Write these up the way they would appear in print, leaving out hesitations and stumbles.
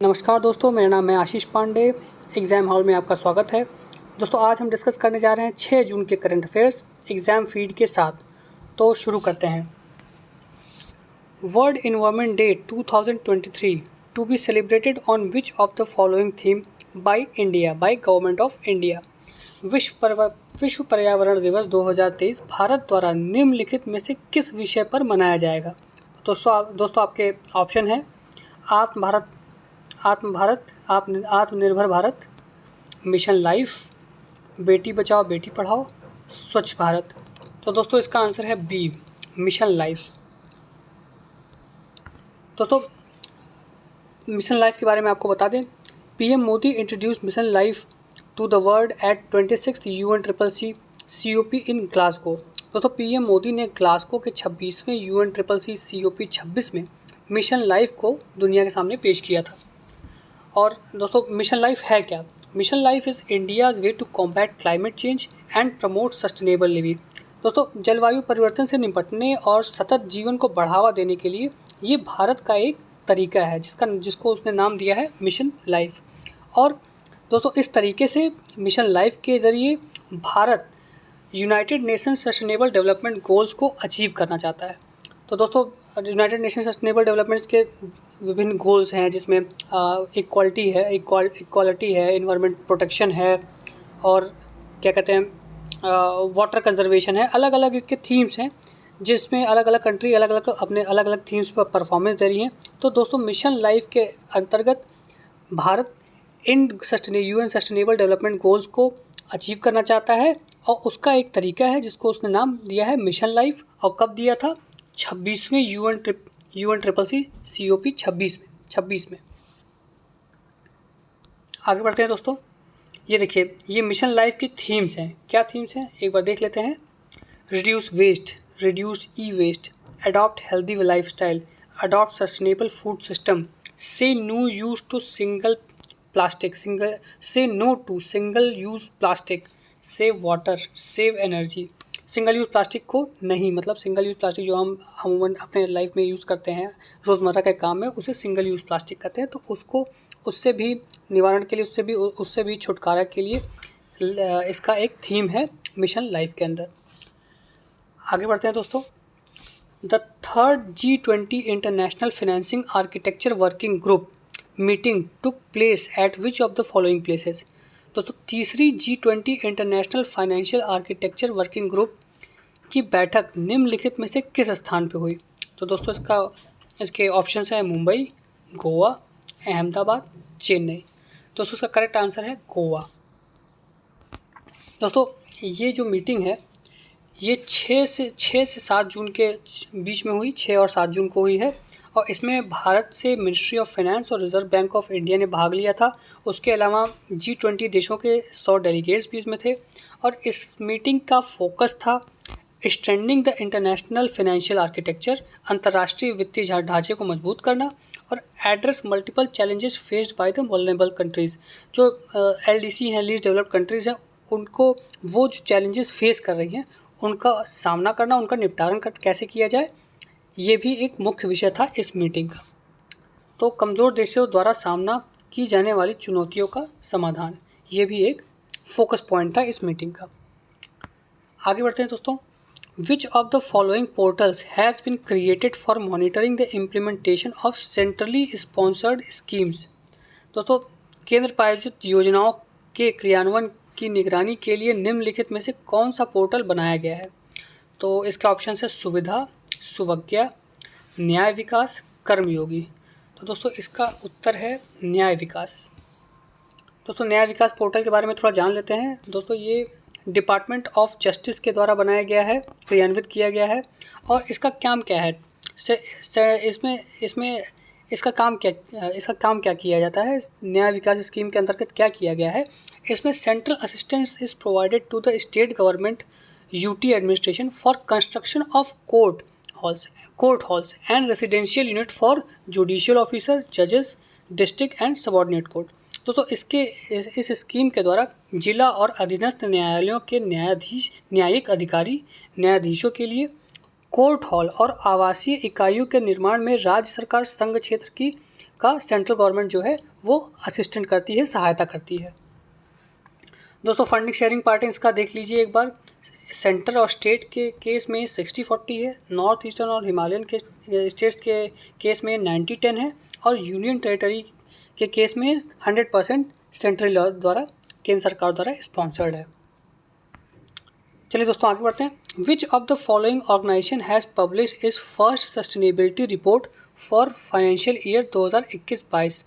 नमस्कार दोस्तों, मेरा नाम है आशीष पांडे। एग्ज़ाम हॉल में आपका स्वागत है। दोस्तों, आज हम डिस्कस करने जा रहे हैं 6 जून के करंट अफेयर्स एग्ज़ाम फीड के साथ। तो शुरू करते हैं। World environment day 2023 to be celebrated on which of the following theme by government of India. विश्व पर्यावरण दिवस 2023 भारत द्वारा निम्नलिखित में से किस विषय पर मनाया जाएगा। दोस्तों आपके ऑप्शन है आत्मनिर्भर भारत, मिशन लाइफ, बेटी बचाओ बेटी पढ़ाओ, स्वच्छ भारत। तो दोस्तों इसका आंसर है बी, मिशन लाइफ। दोस्तों मिशन लाइफ के बारे में आपको बता दें, PM Modi introduce mission life to the world at 26th UNCCC COP in Glasgow. दोस्तों पीएम मोदी ने ग्लासगो के 26वें UNCCC COP 26 में मिशन लाइफ को दुनिया के सामने पेश किया था। और दोस्तों मिशन लाइफ है क्या? Mission life is India's way to combat climate change and promote sustainable living. दोस्तों जलवायु परिवर्तन से निपटने और सतत जीवन को बढ़ावा देने के लिए ये भारत का एक तरीका है जिसको उसने नाम दिया है मिशन लाइफ। और दोस्तों इस तरीके से मिशन लाइफ के ज़रिए Bharat United Nations sustainable development goals को अचीव करना चाहता है। तो दोस्तों यूनाइटेड नेशन सस्टेनेबल डेवलपमेंट्स के विभिन्न गोल्स हैं, जिसमें इक्वालिटी है, इन्वायरमेंट प्रोटेक्शन है, और क्या कहते हैं वाटर कंजर्वेशन है। अलग अलग इसके थीम्स हैं, जिसमें अलग अलग कंट्री अपने अलग अलग थीम्स पर परफॉर्मेंस दे रही हैं। तो दोस्तों मिशन लाइफ के अंतर्गत भारत इन UN सस्टेनेबल डेवलपमेंट गोल्स को अचीव करना चाहता है, और उसका एक तरीका है जिसको उसने नाम दिया है मिशन लाइफ। और कब दिया था? 26वें UNCCC COP 26 में। आगे बढ़ते हैं दोस्तों। ये देखिए, ये मिशन लाइफ की थीम्स हैं। क्या थीम्स हैं एक बार देख लेते हैं। Reduce waste, reduce e waste, adopt healthy lifestyle, adopt sustainable food system, say no use to single plastic, say no to single use plastic, save water, save energy. Single use plastic को नहीं, मतलब single use plastic जो हम अमूमन अपने life में use करते हैं रोज़मर्रा के काम में, उसे सिंगल यूज़ प्लास्टिक कहते हैं। तो उससे भी निवारण के लिए, उससे भी छुटकारा के लिए इसका एक थीम है मिशन लाइफ के अंदर। आगे बढ़ते हैं दोस्तों। The third G20 international financing architecture working group meeting took place at which of the following places. दोस्तों तीसरी G20 international financial architecture working group की बैठक निम्नलिखित में से किस स्थान पर हुई? तो दोस्तों इसके ऑप्शंस हैं मुंबई, गोवा, अहमदाबाद, चेन्नई। दोस्तों इसका करेक्ट आंसर है गोवा। दोस्तों ये जो मीटिंग है ये 6 से 7 जून के बीच में हुई, 6 और 7 जून को हुई है। और इसमें भारत से मिनिस्ट्री ऑफ फाइनेंस और रिजर्व बैंक ऑफ इंडिया ने भाग लिया था। उसके अलावा G20 देशों के 100 डेलीगेट्स भी इसमें थे। और इस मीटिंग का फोकस था strengthening the international financial architecture, अंतर्राष्ट्रीय वित्तीय ढांचे को मजबूत करना, और address multiple challenges faced by the vulnerable countries. जो LDC हैं, लीस्ट डेवलप्ड कंट्रीज़ हैं, उनको वो जो चैलेंजेस फेस कर रही हैं उनका सामना करना, उनका निपटारा कैसे किया जाए, ये भी एक मुख्य विषय था इस मीटिंग का। तो कमज़ोर देशों द्वारा सामना की जाने वाली चुनौतियों का समाधान, ये भी एक फोकस पॉइंट था इस मीटिंग का। आगे बढ़ते हैं दोस्तों। Which of the following portals has been created for monitoring the implementation of centrally sponsored schemes. दोस्तों केंद्र प्रायोजित योजनाओं के क्रियान्वयन की निगरानी के लिए निम्नलिखित में से कौन सा पोर्टल बनाया गया है? तो इसका ऑप्शन है सुविधा, सुवज्ञा, न्याय विकास, कर्मयोगी। तो दोस्तों इसका उत्तर है न्याय विकास। दोस्तों न्याय विकास पोर्टल के बारे में थोड़ा जान लेते हैं। दोस्तों ये डिपार्टमेंट ऑफ जस्टिस के द्वारा बनाया गया है, क्रियान्वित किया गया है। और इसका काम क्या है? इसका काम क्या किया जाता है? न्याय विकास स्कीम के अंतर्गत क्या किया गया है? इसमें central assistance is provided to the state government UT administration for construction of court halls and residential unit for judicial officer, जजेस, डिस्ट्रिक्ट एंड सबऑर्डिनेट कोर्ट। दोस्तों इस स्कीम के द्वारा जिला और अधीनस्थ न्यायालयों के न्यायिक अधिकारी न्यायाधीशों के लिए कोर्ट हॉल और आवासीय इकाइयों के निर्माण में राज्य सरकार संघ क्षेत्र की का सेंट्रल गवर्नमेंट जो है वो असिस्टेंट करती है, सहायता करती है। दोस्तों फंडिंग शेयरिंग पैटर्न्स का देख लीजिए एक बार। सेंटर और स्टेट के केस में 60-40 है, नॉर्थ ईस्टर्न और हिमालयन के स्टेट्स के केस में 90-10 है, और यूनियन टेरिटरी के केस में 100% सेंट्रल द्वारा, केंद्र सरकार द्वारा स्पॉन्सर्ड है। चलिए दोस्तों आगे बढ़ते हैं। Which of the following organization has publish is first sustainability report for financial year 2021-22।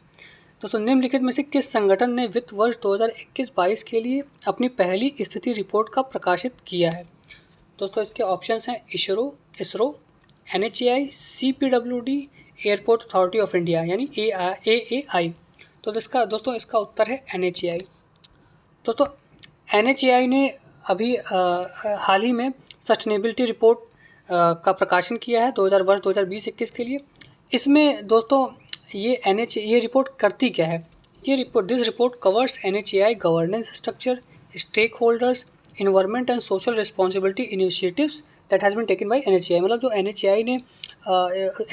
दोस्तों निम्नलिखित में से किस संगठन ने वित्त वर्ष 2021-22 के लिए अपनी पहली स्थिति रिपोर्ट का प्रकाशित किया है? दोस्तों इसके ऑप्शंस हैं ISRO, NHAI, CPWD, airport authority of India यानी AAI। तो दोस्तों इसका उत्तर है NHAI। दोस्तों NHAI ने अभी हाल ही में सस्टेनेबिलिटी रिपोर्ट का प्रकाशन किया है 2020-21 के लिए। इसमें दोस्तों ये रिपोर्ट करती क्या है? This report covers NHAI governance structure, stakeholders, environment and social responsibility initiatives that has been taken by NHAI। मतलब जो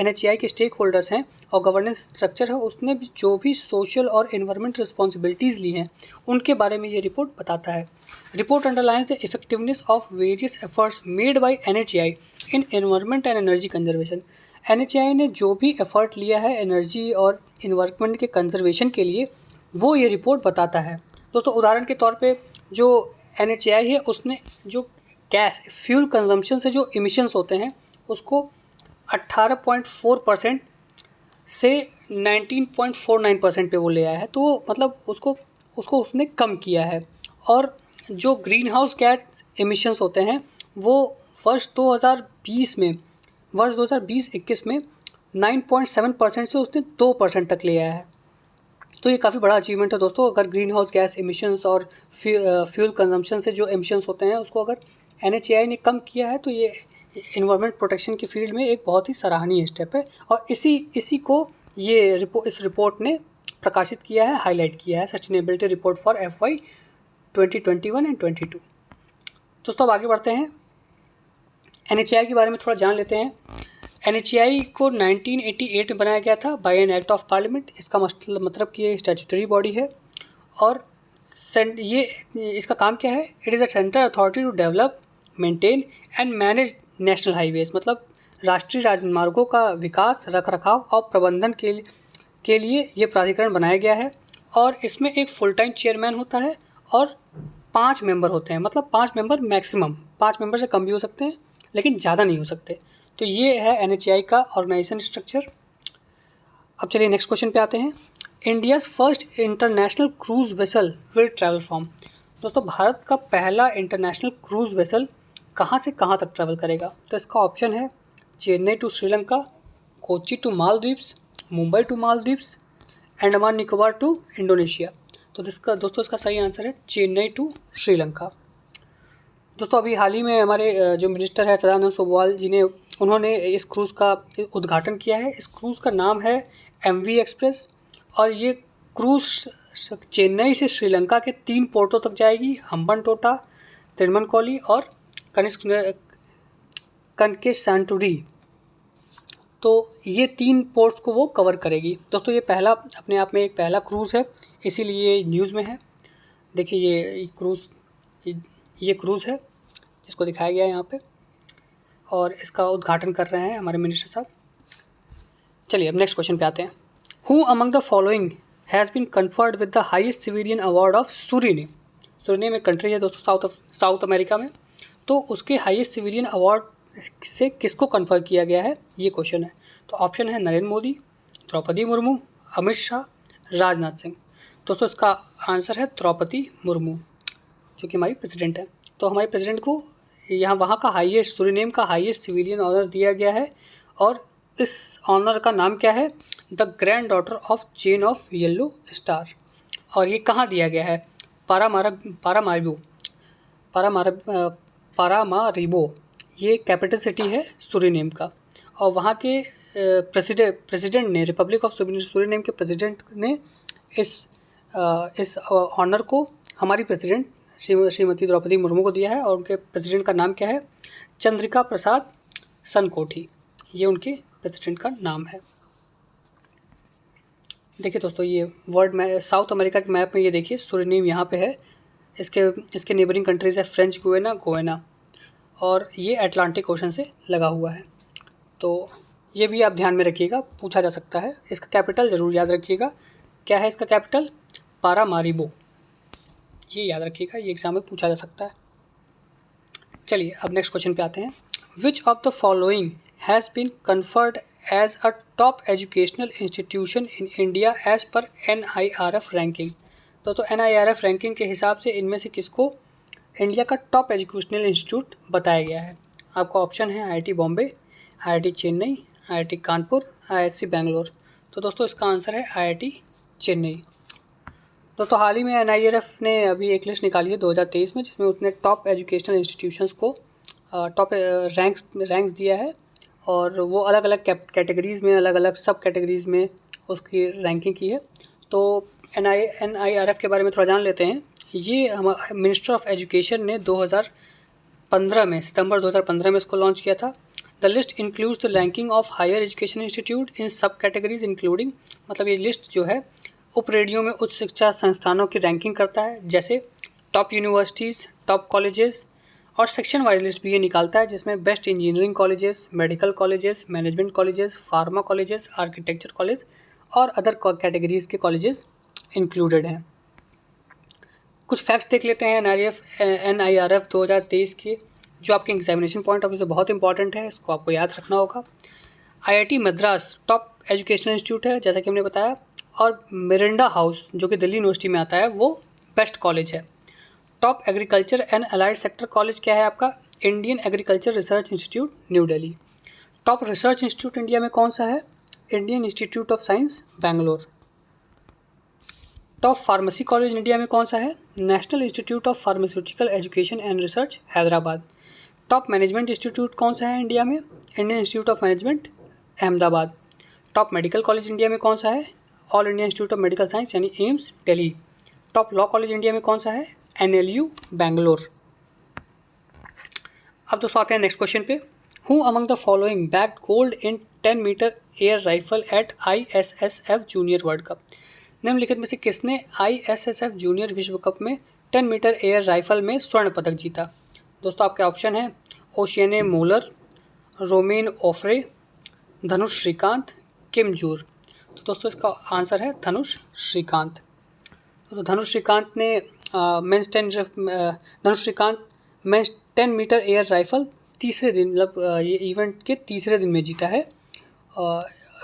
NHAI के स्टेक होल्डर्स हैं और गवर्नेंस स्ट्रक्चर है, उसने जो भी सोशल और इन्वायरमेंट रिस्पॉन्सिबिलिटीज़ ली हैं उनके बारे में ये रिपोर्ट बताता है। Report underlines the effectiveness of various efforts made by NHAI in environment and energy conservation. NHAI ने जो भी एफर्ट लिया है एनर्जी और इन्वायरमेंट के कंजर्वेशन के लिए, वो ये रिपोर्ट बताता है। दोस्तों उदाहरण के तौर पे जो NHAI है उसने जो गैस फ्यूल कंजम्पशन से जो इमिशंस होते हैं उसको 18.4% से 19.49% पे वो ले आया है। तो मतलब उसको उसने कम किया है। और जो ग्रीन हाउस गैस इमिशंस होते हैं वो वर्ष 2020-21 में 9.7% से उसने 2% तक ले आया है। तो ये काफ़ी बड़ा अचीवमेंट है दोस्तों। अगर ग्रीन हाउस गैस इमिशंस और फ्यूल कंजम्पशन से जो इमिशंस होते हैं उसको अगर NHAI ने कम किया है तो ये इन्वायरमेंट प्रोटेक्शन की फील्ड में एक बहुत ही सराहनीय स्टेप है। और इसी को इस रिपोर्ट ने प्रकाशित किया है, हाईलाइट किया है, sustainability report for FY 2021 and 22। दोस्तों अब आगे बढ़ते हैं, NHAI के बारे में थोड़ा जान लेते हैं। NHAI को 1988 में बनाया गया था by an act of parliament. इसका मतलब कि ये स्टैट्यूटरी बॉडी है। और ये इसका काम क्या है? It is a central authority to develop, maintain and manage national highways. मतलब राष्ट्रीय राजमार्गों का विकास, रखरखाव और प्रबंधन के लिए ये प्राधिकरण बनाया गया है। और इसमें एक फुल टाइम चेयरमैन होता है और 5 मेंबर होते हैं। मतलब 5 मेंबर मैक्सिमम, 5 मेंबर से कम भी हो सकते हैं लेकिन ज़्यादा नहीं हो सकते। तो ये है NHAI का ऑर्गेनाइजेशन स्ट्रक्चर। अब चलिए नेक्स्ट क्वेश्चन पे आते हैं। India's first international cruise vessel will travel from. दोस्तों भारत का पहला इंटरनेशनल क्रूज़ वेसल कहाँ से कहाँ तक ट्रैवल करेगा? तो इसका ऑप्शन है Chennai to Sri Lanka, Kochi to Maldives, Mumbai to Maldives, Andaman Nicobar to Indonesia. तो दोस्तों इसका सही आंसर है चेन्नई टू श्रीलंका। दोस्तों अभी हाल ही में हमारे जो मिनिस्टर है सदानंद सोनोवाल जी ने उन्होंने इस क्रूज़ का उद्घाटन किया है। इस क्रूज़ का नाम है MV एक्सप्रेस। और ये क्रूज़ चेन्नई से श्रीलंका के 3 पोर्टों तक जाएगी, हम्बनटोटा, तिरुवनंतपुरम और कनकेसांतुरी। तो ये 3 पोर्ट्स को वो कवर करेगी। दोस्तों ये पहला, अपने आप में एक पहला क्रूज़ है, इसीलिए न्यूज़ में है। देखिए ये क्रूज़ है, इसको दिखाया गया है यहाँ पे, और इसका उद्घाटन कर रहे हैं हमारे मिनिस्टर साहब। चलिए अब नेक्स्ट क्वेश्चन पे आते हैं। Who among the following has been conferred with the highest civilian award of Suriname. Suriname एक कंट्री है दोस्तों साउथ अमेरिका में। तो उसके हाईएस्ट सिविलियन अवार्ड से किसको कन्फर किया गया है, ये क्वेश्चन है। तो ऑप्शन है नरेंद्र मोदी, द्रौपदी मुर्मू, अमित शाह, राजनाथ सिंह। दोस्तों इसका आंसर है द्रौपदी मुर्मू, जो कि हमारी प्रेसिडेंट है। तो हमारे प्रेसिडेंट को वहाँ का हाईएस्ट, सूरीनेम का हाईएस्ट सिविलियन ऑनर दिया गया है। और इस ऑनर का नाम क्या है? The grand daughter of chain of yellow star. और ये कहाँ दिया गया है? पारामारिबो ये कैपिटल सिटी है सूरीनेम का। और वहाँ के प्रेसिडेंट ने, रिपब्लिक ऑफ सूरीनेम के प्रेसिडेंट ने इस ऑनर को हमारी प्रेसिडेंट श्रीमती द्रौपदी मुर्मू को दिया है। और उनके प्रेसिडेंट का नाम क्या है? चंद्रिका प्रसाद सनकोठी, ये उनके प्रेसिडेंट का नाम है। देखिए दोस्तों, ये वर्ल्ड में साउथ अमेरिका के मैप में ये देखिए सुरीनेम यहाँ पे है। इसके इसके नेबरिंग कंट्रीज़ है फ्रेंच गुयाना और ये अटलांटिक ओशन से लगा हुआ है। तो ये भी आप ध्यान में रखिएगा, पूछा जा सकता है। इसका कैपिटल ज़रूर याद रखिएगा। क्या है इसका कैपिटल? पारामारिबो। ये याद रखिएगा, ये एग्जाम में पूछा जा सकता है। चलिए अब नेक्स्ट क्वेश्चन पे आते हैं। Which of the following has been conferred as a top educational institution in India as per NIRF ranking. तो NIRF रैंकिंग के हिसाब से इनमें से किसको इंडिया का टॉप एजुकेशनल इंस्टीट्यूट बताया गया है? आपका ऑप्शन है IIT Bombay, IIT Chennai, IIT Kanpur, IISc Bangalore. तो दोस्तों इसका आंसर है IIT चेन्नई। दोस्तों हाल ही में NIRF ने अभी एक लिस्ट निकाली है 2023 में, जिसमें उसने टॉप एजुकेशनल इंस्टीट्यूशंस को टॉप रैंक्स दिया है और वो अलग अलग कैटेगरीज़ में, अलग अलग सब कैटेगरीज़ में उसकी रैंकिंग की है। तो NIRF के बारे में थोड़ा जान लेते हैं। ये हमारा मिनिस्टर ऑफ एजुकेशन ने 2015 में, सितंबर 2015 में इसको लॉन्च किया था। The list includes the ranking of higher education institute in subcategories including, मतलब ये लिस्ट जो है उप रेडियो में उच्च शिक्षा संस्थानों की रैंकिंग करता है, जैसे टॉप यूनिवर्सिटीज़, टॉप कॉलेजेस, और सेक्शन वाइज लिस्ट भी ये निकालता है, जिसमें best engineering colleges, medical colleges, management colleges, pharma colleges, architecture college और अदर कैटेगरीज़ के कॉलेजेस इंक्लूडेड हैं। कुछ फैक्ट्स देख लेते हैं NIRF 2023 के, जो आपके एग्जामिनेशन पॉइंट ऑफ व्यू से बहुत इंपॉर्टेंट है, इसको आपको याद रखना होगा। IIT Madras top educational institute है, जैसा कि हमने बताया, और मिरिंडा हाउस जो कि दिल्ली यूनिवर्सिटी में आता है वो बेस्ट कॉलेज है। Top agriculture and allied sector college क्या है आपका? Indian agriculture research institute new Delhi. Top research institute India में कौन सा है? Indian institute of science Bangalore. Top pharmacy college India में कौन सा है? National institute of pharmaceutical education and research Hyderabad. Top management institute कौन सा है इंडिया में? Indian institute of management Ahmedabad. Top medical college India में कौन सा है? All India institute of medical science यानी AIIMS Delhi. Top law college India में कौन सा है? NLU बैंगलोर। अब दोस्तों आते हैं नेक्स्ट क्वेश्चन पे। Who among the following bagged gold in 10 metre air rifle at ISSF junior world cup. निम्नलिखित में से किसने ISSF जूनियर विश्व कप में 10 मीटर एयर राइफल में स्वर्ण पदक जीता? दोस्तों आपके ऑप्शन है ओशियने मोलर, रोमेन ओफ्रे, धनुष श्रीकांत, किम जूर। तो दोस्तों इसका आंसर है धनुष श्रीकांत। तो धनुष श्रीकांत ने Dhanush Shrikant men's 10 metre air rifle तीसरे दिन, मतलब ये इवेंट के तीसरे दिन में जीता है।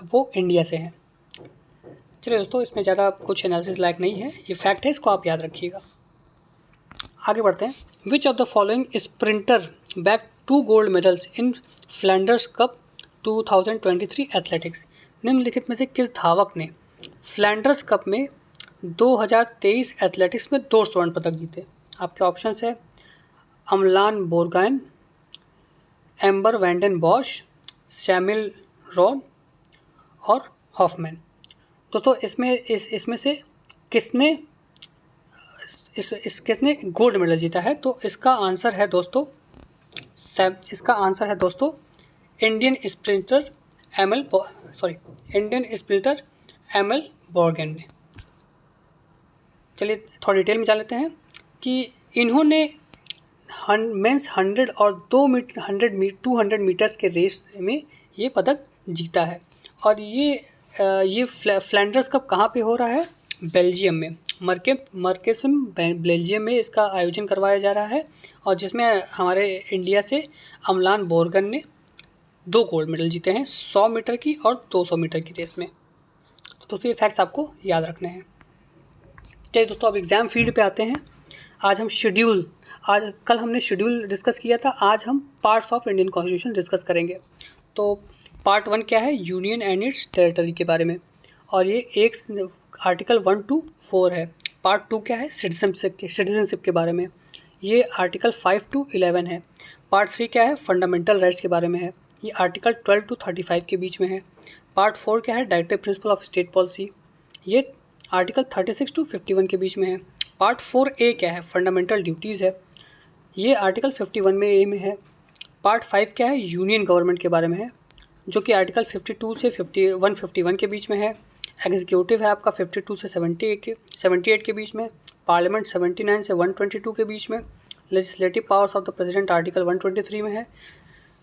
वो इंडिया से हैं। चलिए दोस्तों, इसमें ज़्यादा कुछ एनालिसिस लायक नहीं है, ये फैक्ट है, इसको आप याद रखिएगा। आगे बढ़ते हैं। Which of the following sprinter back 2 gold medals in Flanders cup 2023 athletics. निम्नलिखित में से किस धावक ने फ्लैंडर्स कप में 2023 एथलेटिक्स में 2 स्वर्ण पदक जीते? आपके ऑप्शंस है Amlan Borgohain, Amber Vanden Bosch, Samuel Ron और हॉफमैन। दोस्तों इसमें से किसने किसने गोल्ड मेडल जीता है? तो इसका आंसर है दोस्तों इंडियन स्प्रिंटर एमएल बोर्गन ने। चलिए थोड़ा डिटेल में जान लेते हैं कि इन्होंने मेंस 100 और 200 मीटर्स के रेस में ये पदक जीता है। और ये फ्लैंडर्स कप कहाँ पे हो रहा है? बेल्जियम में, मर्केसम बेल्जियम में इसका आयोजन करवाया जा रहा है, और जिसमें हमारे इंडिया से अमलान बोरगन ने 2 गोल्ड मेडल जीते हैं 100 मीटर की और 200 मीटर की रेस में। तो दोस्तों ये फैक्ट्स आपको याद रखने हैं। चलिए दोस्तों अब एग्ज़ाम फील्ड पे आते हैं। कल हमने शेड्यूल डिस्कस किया था, आज हम parts of Indian constitution discuss करेंगे। तो पार्ट 1 क्या है? यूनियन एंड इट्स टेरिटरी के बारे में, और ये एक आर्टिकल 1 to 4 है। पार्ट 2 क्या है? सिटीजनशिप के बारे में, ये आर्टिकल 5 to 11 है। पार्ट 3 क्या है? फंडामेंटल राइट्स के बारे में है, ये आर्टिकल 12 to 35 के बीच में है। पार्ट 4 क्या है? Directive principle of state policy, ये आर्टिकल 36 to 51 के बीच में है। पार्ट 4A क्या है? फंडामेंटल ड्यूटीज़ है, ये आर्टिकल 51 में ए में है। पार्ट 5 क्या है? यूनियन गवर्नमेंट के बारे में है, जो कि आर्टिकल 52 से 151 के बीच में है। एग्जीक्यूटिव है आपका 52 से 78 के बीच में, पार्लियामेंट 79 से 122 के बीच में, legislative powers of the president article 123 में है,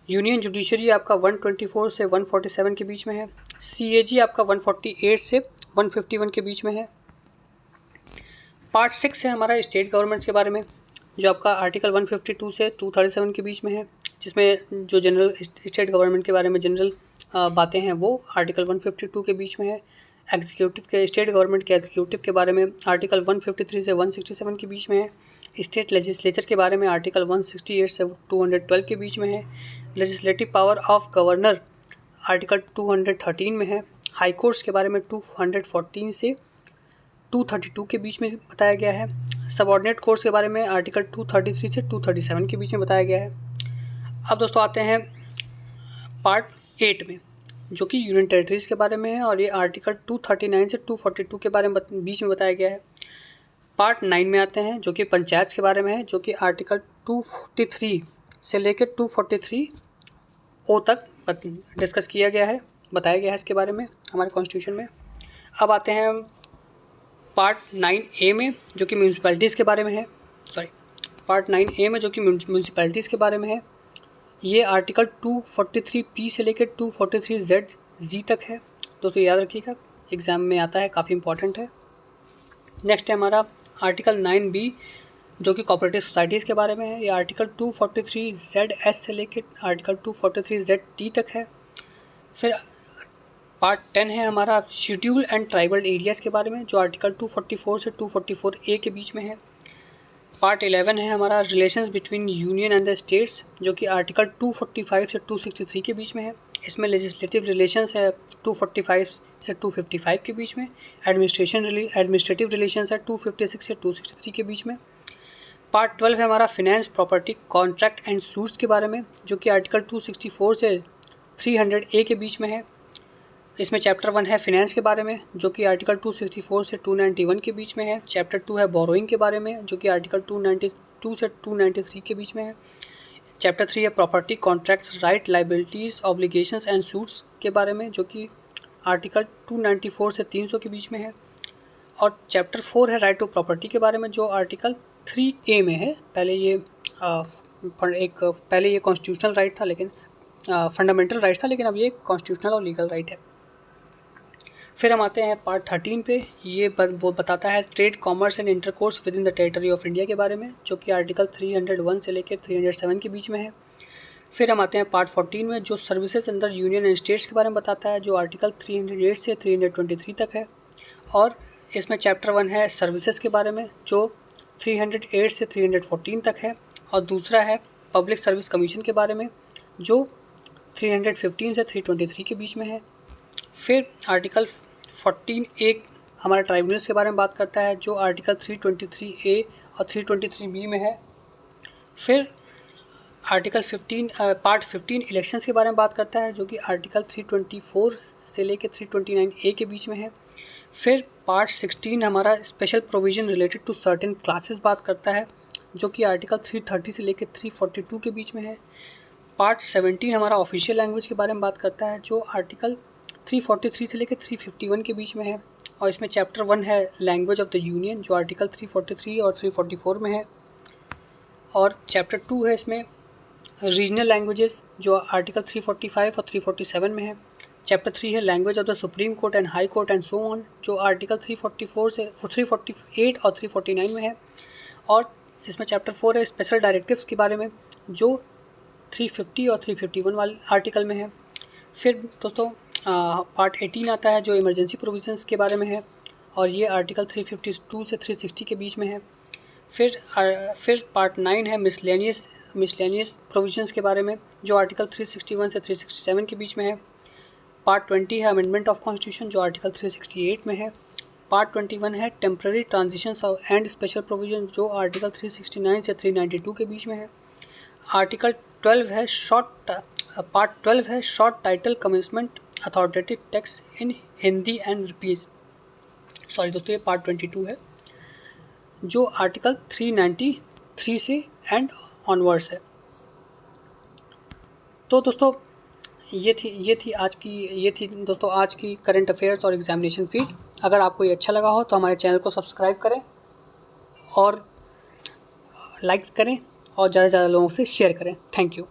यूनियन जुडिशरी आपका 124 से 147 के बीच में है, CAG आपका 148 से 151 के बीच में है। पार्ट 6 है हमारा स्टेट गवर्नमेंट्स के बारे में, जो आपका आर्टिकल 152 से 237 के बीच में है, जिसमें जो जनरल स्टेट गवर्नमेंट के बारे में जनरल बातें हैं वो आर्टिकल 152 के बीच में है। एग्जीक्यूटिव के स्टेट गवर्नमेंट के एग्जीक्यूटिव के बारे में आर्टिकल 153 से 167 के बीच में है। स्टेट लेजिस्लेचर के बारे में आर्टिकल 168 से 212 के बीच में है। Legislative power of governor article 213 में है। हाई कोर्ट्स के बारे में 214 से 232 के बीच में बताया गया है। सबऑर्डिनेट कोर्ट्स के बारे में आर्टिकल 233 से 237 के बीच में बताया गया है। अब दोस्तों आते हैं पार्ट 8 में, जो कि यूनियन टेरिटरीज़ के बारे में है, और ये आर्टिकल 239 से 242 के बारे में बीच में बताया गया है। पार्ट 9 में आते हैं, जो कि पंचायत के बारे में है, जो कि आर्टिकल 243 से लेकर 243 तक डिस्कस किया गया है, बताया गया है इसके बारे में हमारे कॉन्स्टिट्यूशन में। अब आते हैं पार्ट 9A में, जो कि म्यूनसिपैलिटीज़ के बारे में है। पार्ट 9A में, जो कि म्यूनसिपैलिटीज़ के बारे में है। ये आर्टिकल 243P से लेकर 243Z तक है। दोस्तों याद रखिएगा, एग्ज़ाम में आता है, काफ़ी इंपॉर्टेंट है। नेक्स्ट है हमारा आर्टिकल 9B, जो कि कोऑपरेटिव सोसाइटीज़ के बारे में है। ये आर्टिकल 243ZS से लेकर आर्टिकल 243ZT तक है। फिर पार्ट 10 है हमारा शेड्यूल एंड ट्राइबल एरियाज़ के बारे में, जो आर्टिकल 244 से 244A के बीच में है। पार्ट 11 है हमारा relations between union and the states, जो कि आर्टिकल 245 से 263 के बीच में है। इसमें लेजिस्लेटिव रिलेशंस है 245 से 255 के बीच में। एडमिनिस्ट्रेटिव रिलेशंस है 256 से 263 के बीच में। पार्ट 12 है हमारा finance, property, contract and suits के बारे में, जो कि आर्टिकल 264 से 300A के बीच में है। इसमें चैप्टर 1 है फिनेंस के बारे में, जो कि आर्टिकल 264 से 291 के बीच में है। चैप्टर 2 है बोरोइंग के बारे में, जो कि आर्टिकल 292 से 293 के बीच में है। चैप्टर 3 है property, contracts, right, liabilities, obligations and suits के बारे में, जो कि आर्टिकल 294 से 300 के बीच में है। और चैप्टर 4 है राइट टू प्रॉपर्टी के बारे में, जो आर्टिकल 3A में है। पहले ये कॉन्स्टिट्यूशनल राइट था, लेकिन फंडामेंटल राइट था, लेकिन अब ये कॉन्स्टिट्यूशनल और लीगल राइट है। फिर हम आते हैं पार्ट 13 पे। ये बताता है trade, commerce and intercourse with in the territory of India के बारे में, जो कि आर्टिकल 301 से लेकर 307 के बीच में है। फिर हम आते हैं पार्ट 14 में, जो सर्विसेज अंदर यूनियन एंड स्टेट्स के बारे में बताता है, जो आर्टिकल 308 से 323 तक है। और इसमें चैप्टर 1 है सर्विसेज के बारे में, जो 308 से 314 तक है। और दूसरा है पब्लिक सर्विस कमीशन के बारे में, जो 315 से 323 के बीच में है। फिर आर्टिकल 14A हमारा ट्राइब्यूनल्स के बारे में बात करता है, जो आर्टिकल 323A और 323B में है। फिर आर्टिकल 15 पार्ट 15 इलेक्शंस के बारे में बात करता है, जो कि आर्टिकल 324 से लेकर 329A के बीच में है। फिर पार्ट 16 हमारा special provision related to certain classes बात करता है, जो कि आर्टिकल 330 से लेकर 342 के बीच में है। पार्ट 17 हमारा ऑफिशियल लैंग्वेज के बारे में बात करता है, जो आर्टिकल 343 से लेकर 351 के बीच में है। और इसमें चैप्टर 1 है लैंग्वेज ऑफ द यूनियन, जो आर्टिकल 343 और 344 में है। और चैप्टर 2 है इसमें रीजनल लैंग्वेजेस, जो आर्टिकल 345 और 347 में है। चैप्टर 3 है language of the supreme court and high court and so on, जो आर्टिकल 344 से 348 और 349 में है। और इसमें चैप्टर 4 है स्पेशल डायरेक्टिव्स के बारे में, जो 350 और 351 वाले आर्टिकल में है। फिर दोस्तों पार्ट 18 आता है, जो इमरजेंसी प्रोविजंस के बारे में है, और ये आर्टिकल 352 से 360 के बीच में है। फिर पार्ट 9 है मिसलेनियस प्रोविजंस के बारे में, जो आर्टिकल 361 से 367 के बीच में है। पार्ट 20 है अमेंडमेंट ऑफ कॉन्स्टिट्यूशन, जो आर्टिकल 368 में है। पार्ट 21 है temporary transitions and special provision, जो आर्टिकल 369 से 392 के बीच में है। आर्टिकल 12 है पार्ट 12 है short title commencement authoritative tax in Hindi and rupees. दोस्तों ये पार्ट 22 है, जो आर्टिकल 393 से एंड ऑनवर्ड्स है। तो दोस्तों ये थी दोस्तों आज की करंट अफेयर्स और एग्जामिनेशन फीड। अगर आपको ये अच्छा लगा हो तो हमारे चैनल को सब्सक्राइब करें और लाइक करें और ज़्यादा से ज़्यादा लोगों से शेयर करें। Thank you.